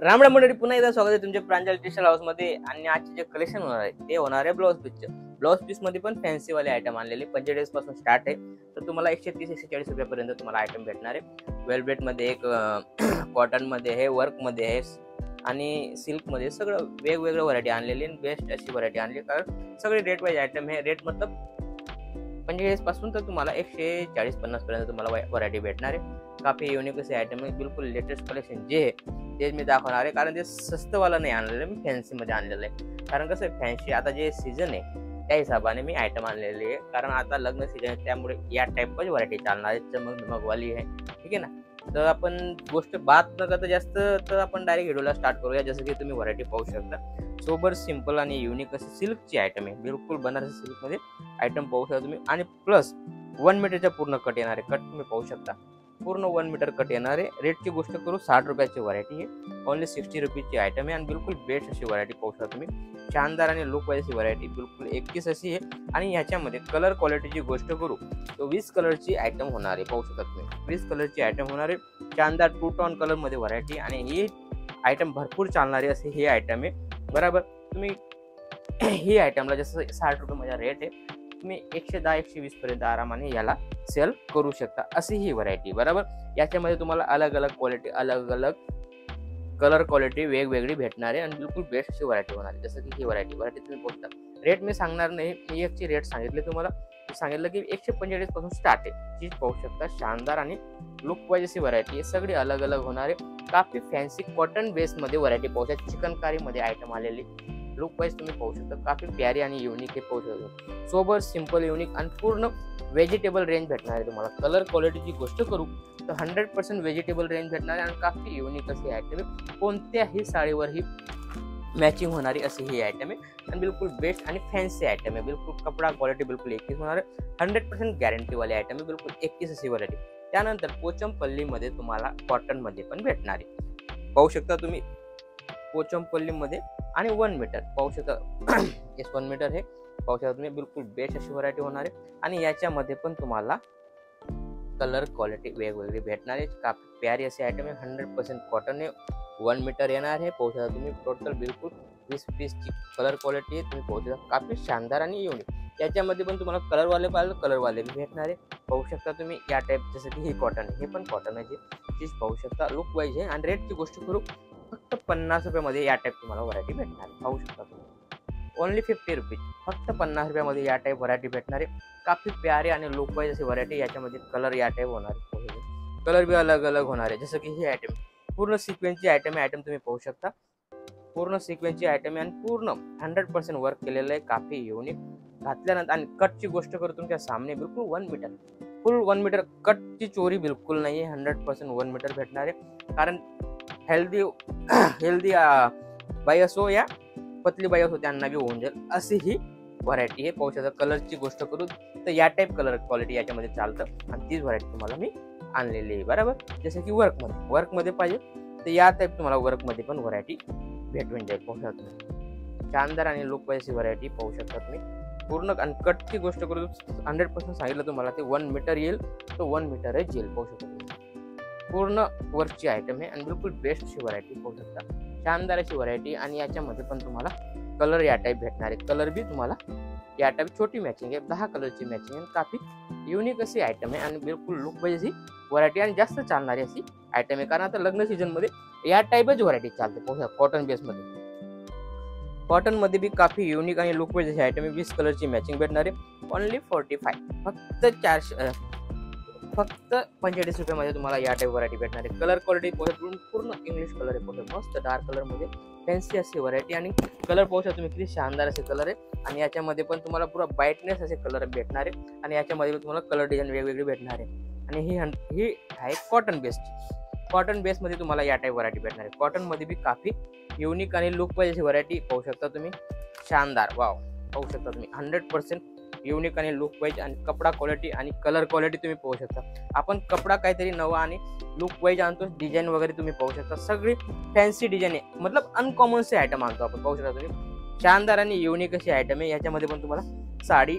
रामराम मंडळी, पुन्हा एकदा स्वागत आहे तुमच्या प्रांजल टेक्सटाईल हाऊस मध्ये. आणि आजचे जे कलेक्शन होणार आहे ते होणार आहे ब्लाउज पीसचं. ब्लाउज पीस मध्ये पण फॅन्सी वाले आयटम आणलेले 45 पासून स्टार्ट आहे. तर तुम्हाला 130-140 रुपयापर्यंत तुम्हाला आयटम भेटणार आहे. वेलवेट मध्ये एक, कॉटन मध्ये आहे, वर्क मध्ये आहे आणि सिल्क मध्ये सगळं वेगवेगळं व्हरायटी आणलेली. बेस्ट अशी व्हरायटी आणली, कारण सगळे रेट वाईज आयटम आहे. रेट मतलब 45 पासून तर तुम्हाला 140-50 पर्यंत तुम्हाला व्हरायटी भेटणार आहे. काफी युनिक असे आयटम आहे, बिलकुल लेटेस्ट कलेक्शन जे आहे तेच मी दाखवणार आहे. कारण ते स्वस्तवाला नाही आणलेलं, मी फॅन्सी मध्ये आणलेलं आहे. कारण कसं आहे, फॅन्सी आता जे सीझन आहे त्या हिशोबाने मी आयटम आणलेले आहे. कारण आता लग्न सीझन आहे, त्यामुळे या टाईपच व्हरायटी चालणार आहे, चमकवाली आहे. ठीक आहे ना. तर आपण गोष्ट बात न करता जास्त, तर आपण डायरेक्ट व्हिडिओला स्टार्ट करूया. जसं की तुम्ही व्हरायटी पाहू शकता, सोबर सिंपल आणि युनिक अशी सिल्कची आयटम आहे. बिलकुल बनारसी सिल्क मध्ये आयटम पाहू शकता तुम्ही. आणि प्लस 1 मीटरच्या पूर्ण कट येणार आहे. कट तुम्ही पाहू शकता, पूर्ण 1 मीटर कट येणार आहे. रेटची गोष्ट करू, 60 रुपयाची व्हरायटी आहे. ओनली 60 रुपीजची आयटम आहे. आणि बिलकुल बेस्ट अशी व्हरायटी पाहू शकता तुम्ही. शानदार आणि लुक वाईज व्हरायटी बिलकुल 21 अशी आहे. आणि ह्याच्यामध्ये कलर क्वालिटीची गोष्ट करू तो 20 कलरची आयटम होणार आहे. पाहू शकता तुम्ही, 20 कलरची आयटम होणार आहे. शानदार 2 टोन कलर मध्ये व्हरायटी. आणि ही आयटम भरपूर चालणारी असे ही आयटम आहे. बरोबर. तुम्ही ही आयटमला जसं 60 रुपये माझा रेट आहे, तुम्ही 110-120 पर्यंत आरामाने याला सेल करू शकता. अशी ही व्हरायटी. बरोबर. याच्यामध्ये तुम्हाला अलग अलग क्वालिटी, अलग अलग कलर क्वालिटी वेगवेगळी भेटणार आहे. आणि बिलकुल बेस्ट अशी व्हरायटी होणार आहे. जसं की ही व्हरायटी तुम्ही बघता. रेट मी सांगणार नाही, मी एकची रेट सांगितले तुम्हाला. सांगितलं की 145 पासून स्टार्ट आहे. चीज पाहू शकता, शानदार आणि लुक वाईज अशी व्हरायटी आहे. सगळी अलग अलग होणार आहे. काफी फॅन्सी कॉटन बेस मध्ये व्हरायटी पाहू शकता. चिकनकारी मध्ये आयटम आलेली. लुक वाईज तुम्ही पाहू शकता, काफी प्यारी आणि युनिक हे पाहू शकता. सोबर सिंपल युनिक आणि पूर्ण व्हेजिटेबल रेंज भेटणार आहे तुम्हाला. कलर क्वालिटीची गोष्ट करू तर 100% व्हेजिटेबल रेंज भेटणार आहे. आणि काफी युनिक अशी आयटम आहे. कोणत्याही साडीवर ही मॅचिंग होणारी अशी ही आयटम आहे. आणि बिलकुल बेस्ट आणि फॅन्सी आयटम आहे. बिलकुल कपडा क्वालिटी बिलकुल 21 होणार आहे. 100% गॅरंटी वाली आयटम आहे. बिलकुल 21 अशी व्हरायटी. त्यानंतर पोचमपल्ली मध्ये तुम्हाला कॉटन मध्ये पण भेटणार आहे. पाहू शकता तुम्ही, पोचमपल्ली मध्ये आणि 1 मीटर पाहू शकता. 1 मीटर हे पाहू शकता तुम्ही. बिलकुल बेस्ट अशी व्हरायटी होणार आहे. आणि याच्यामध्ये पण तुम्हाला कलर क्वालिटी वेगवेगळी भेटणार आहे. काफी प्यारी अशी आयटम आहे. 100% कॉटन आहे. 1 मीटर येणार आहे. पाहू शकता तुम्ही. टोटल बिलकुल 20 पीसची कलर क्वालिटी आहे. तुम्ही पाहू शकता, काफी शानदार आणि युनिक. याच्यामध्ये पण तुम्हाला कलरवाले पाहिजे, कलरवाले भी भेटणार आहे. पाहू शकता तुम्ही या टाईप. जसं की ही कॉटन आहे, हे पण कॉटन आहे. चीज पाहू शकता, लुक वाईज आहे. आणि रेटची गोष्ट करू, फक्त 50 रुपयामध्ये या टाईप तुम्हाला व्हरायटी भेटणार आहे. पाहू शकता तुम्ही. Only 50 rupees. फक्त 50 रुपयामध्ये या टाईप व्हरायटी भेटणार आहे. काफी प्यारे आणि लुक वाईज अशी व्हरायटी. याच्यामध्ये कलर या टाईप होणार आहे. कलर बी अलग अलग होणार आहे. जसं की ही आयटम पूर्ण सिक्वेन्सची आयटम आहे. आयटम तुम्ही पाहू शकता, पूर्ण सिक्वेन्सची आयटम आहे. आणि पूर्ण 100% वर्क केलेलं आहे. काफी युनिक घातल्यानंतर. आणि कटची गोष्ट करू तुमच्या सामने, बिलकुल 1 मीटर, फुल 1 मीटर. कटची चोरी बिलकुल नाही आहे. 100% 1 मीटर भेटणार आहे. कारण हेल्दी बाई असो या पतली बाई असो, त्यांना बी होऊन जाईल अशी ही व्हरायटी आहे. पाहू शकता. कलरची गोष्ट करू तर या टाईप कलर क्वालिटी याच्यामध्ये चालतं. आणि तीच व्हरायटी तुम्हाला मी आणलेली आहे. बरोबर. जसं की वर्कमध्ये पाहिजे तर या टाईप तुम्हाला वर्कमध्ये पण व्हरायटी भेटून जाईल. पाहू शकता तुम्ही. शानदार आणि लुक वाईज व्हरायटी पाहू शकता तुम्ही. पूर्ण. आणि कटची गोष्ट करू 100% सांगितलं तुम्हाला, ते 1 मीटर येईल, तो 1 मीटर आहे जेल. पाहू शकता तुम्ही. पूर्ण वर्कची आयटम आहे. आणि बिलकुल बेस्ट अशी व्हरायटी पाहू शकता. शानदार अशी व्हरायटी. आणि याच्यामध्ये पण तुम्हाला कलर या टाईप भेटणार आहे. कलर बी तुम्हाला या टाईप छोटी मॅचिंग आहे. 10 कलरची मॅचिंग आहे. काफी युनिक अशी आयटम आहे. आणि बिलकुल लुक वाईज ही व्हरायटी आणि जास्त चालणारी अशी आयटम आहे. कारण आता लग्न सीझन मध्ये या टाईपच व्हरायटी चालते. पाहू शकता. कॉटन बेसमध्ये, कॉटन मध्ये बी काफी युनिक आणि लुक वाईज ही आयटम आहे. 20 कलरची मॅचिंग भेटणार आहे. ओनली 45. फक्त 45 रुपयामध्ये तुम्हाला या टाईप व्हरायटी भेटणार आहे. कलर क्वालिटी पूर्ण इंग्लिश कलर आहे. मस्त डार्क कलर मध्ये फॅन्सी अशी व्हरायटी. आणि कलर पाहू शकता तुम्ही, किती शानदार असे कलर आहे. आणि याच्यामध्ये पण तुम्हाला पुरा ब्राईटनेस असे कलर भेटणार आहे. आणि याच्यामध्ये तुम्हाला कलर डिझाईन वेगवेगळी भेटणार आहे. आणि ही आहे कॉटन बेस्ड. कॉटन बेसमध्ये तुम्हाला या टाईप व्हरायटी भेटणार आहे. कॉटन मध्ये बी काफी युनिक आणि लुक वाईज अशी व्हरायटी पाहू शकता तुम्ही. शानदार. वाव. पाहू शकता तुम्ही. 100% युनिक आणि लुक वाईज. आणि कपडा क्वालिटी आणि कलर क्वालिटी तुम्ही पाहू शकता. आपण कपडा काहीतरी नवा आणि लुक वाईज आणतो. डिझाईन वगैरे तुम्ही पाहू शकता. सगळी फॅन्सी डिझाईन आहे. मतलब अनकॉमन से आयटम आणतो आपण. पाहू शकता तुम्ही. शानदार आणि युनिक अशी आयटम आहे. याच्यामध्ये पण तुम्हाला साडी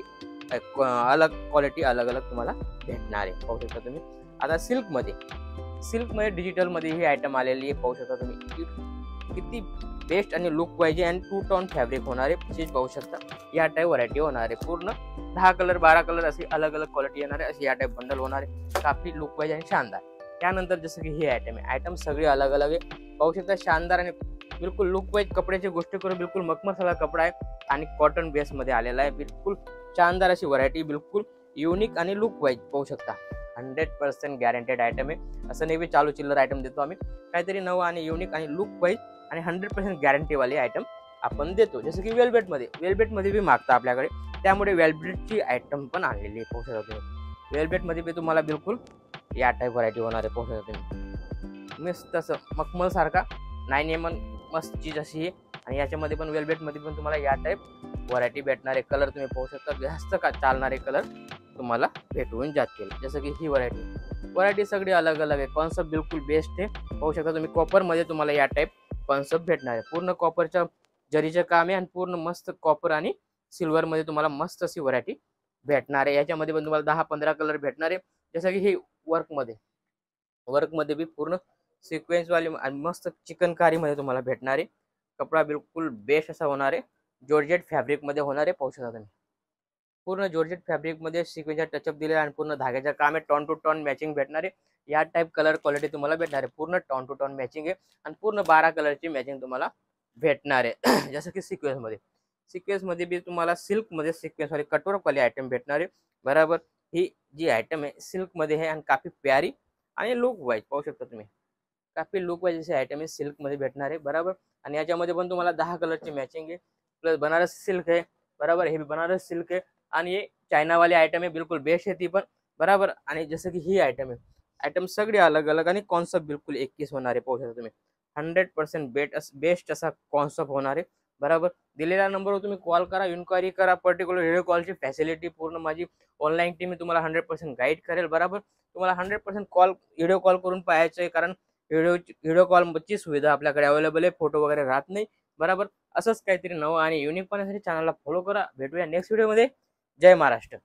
अलग क्वालिटी अलग अलग तुम्हाला भेटणार आहे. पाहू शकता तुम्ही. आता सिल्क मध्ये सिल्क मध्ये डिजिटल मध्ये ही आयटम आलेली आहे, पाहू शकता तुम्ही किती बेस्ट आणि लुक पाहिजे आणि 2 टोन फॅब्रिक होणार आहे, चीज पाहू शकता या टाईप व्हरायटी होणार आहे, पूर्ण 10 कलर 12 कलर अशी अलग अलग क्वालिटी येणार आहे, अशी या टाईप बंडल होणार आहे, काफी लुक पाहिजे आणि शानदार। त्यानंतर जसं की ही आयटम आहे, आयटम सगळे अलग अलग आहे, पाहू शकता शानदार आणि बिलकुल लुक वाईज कपड्याची गोष्ट करू बिलकुल मखमल सगळा कपडा आहे आणि कॉटन बेस मध्ये आलेला आहे, बिलकुल शानदार अशी व्हरायटी, बिलकुल युनिक आणि लुक वाईज पाहू शकता 100% गॅरंटेड आयटम आहे। असं नेहमी चालू चिल्लर आयटम देतो आम्ही, काहीतरी नवं आणि युनिक आणि लुक वाईज आणि 100% गॅरंटी वाले आयटम आपण देतो। जसं की वेलवेट मध्ये बी मागता आपल्याकडे, त्यामुळे वेलवेटची आयटम पण आणलेली आहे, पाहू शकता तुम्ही वेलवेट मध्ये बी तुम्हाला बिलकुल या टाईप व्हरायटी होणार आहे, पाहू शकता तुम्ही मस्त असं मखमल सारखा 9mm मस्त चीज अशी आहे आणि याच्यामध्ये पण वेलवेट मध्ये पण तुम्हाला या टाईप व्हरायटी भेटणारे कलर तुम्ही पाहू शकता, जास्त का चालणारे कलर तुम्हाला भेटून जातील। जसं की ही व्हरायटी सगळी अलग अलग आहे, कॉन्सेप्ट बिलकुल बेस्ट आहे, पाहू शकता तुम्ही कॉपर मध्ये तुम्हाला या टाईप कॉन्सेप्ट भेटणार आहे, पूर्ण कॉपरच्या जरीचं काम आहे आणि पूर्ण मस्त कॉपर आणि सिल्वर मध्ये तुम्हाला मस्त अशी व्हरायटी भेटणार आहे। याच्यामध्ये पण तुम्हाला 10-15 कलर भेटणार आहे। जसं की ही वर्क मध्ये बी पूर्ण सिक्वेन्स वाली आणि मस्त चिकनकारी मध्ये तुम्हाला भेटणार आहे, कपडा बिलकुल बेस्ट असा होणार आहे, जॉर्जेट फॅब्रिक मध्ये होणार आहे, पाहू शकता तुम्ही पूर्ण जॉर्जेट फॅब्रिक मध्ये सिक्वेन्सचा टचअप दिलेला आणि पूर्ण धाग्याचं काम आहे, टॉन टू टॉन मॅचिंग भेटणार आहे, या टाईप कलर क्वालिटी तुम्हाला भेटणार आहे, पूर्ण टॉन टू टॉन मॅचिंग आहे आणि पूर्ण 12 कलरची मॅचिंग तुम्हाला भेटणार आहे। जसं की सिक्वेन्स मध्ये बी तुम्हाला सिल्क मध्ये सिक्वेन्स वाली कटवर्क वाली आयटम भेटणार आहे, बरोबर। ही जी आयटम आहे सिल्क मध्ये आहे आणि काफी प्यारी आणि लुक वाईज पाहू शकता तुम्ही, काफी लुक वाईज अशी आयटम आहे, सिल्क मध्ये भेटणार आहे, बरोबर। आणि याच्यामध्ये पण तुम्हाला 10 कलरची मॅचिंग आहे, प्लस बनारस सिल्क आहे, बरोबर, हे बनारस सिल्क आहे आणि हे चायना वाली आयटम आहे, बिलकुल बेस्ट आहे ती पण, बरोबर। आणि जसं की ही आयटम आहे, आयटम सगळे अलग अलग आणि कॉन्सेप्ट बिलकुल 21 होणार आहे, पाहू शकता तुम्ही 100% बेस्ट असा कॉन्सेप्ट होणार आहे, बरोबर। दिलेल्या नंबरवर तुम्ही कॉल करा, इन्क्वायरी करा, पर्टिक्युलर व्हिडिओ कॉलची फॅसिलिटी पूर्ण माझी ऑनलाईन टीम तुम्हाला 100% गाईड करेल, बरोबर। तुम्हाला 100% व्हिडिओ कॉल करून पाहायचं आहे, कारण व्हिडिओ कॉलची सुविधा आपल्याकडे अवेलेबल आहे, फोटो वगैरे राहत नाही, बरोबर। असंच काहीतरी नवं आणि युनिक पण चॅनलला फॉलो करा, भेटूया नेक्स्ट व्हिडिओमध्ये। जय महाराष्ट्र।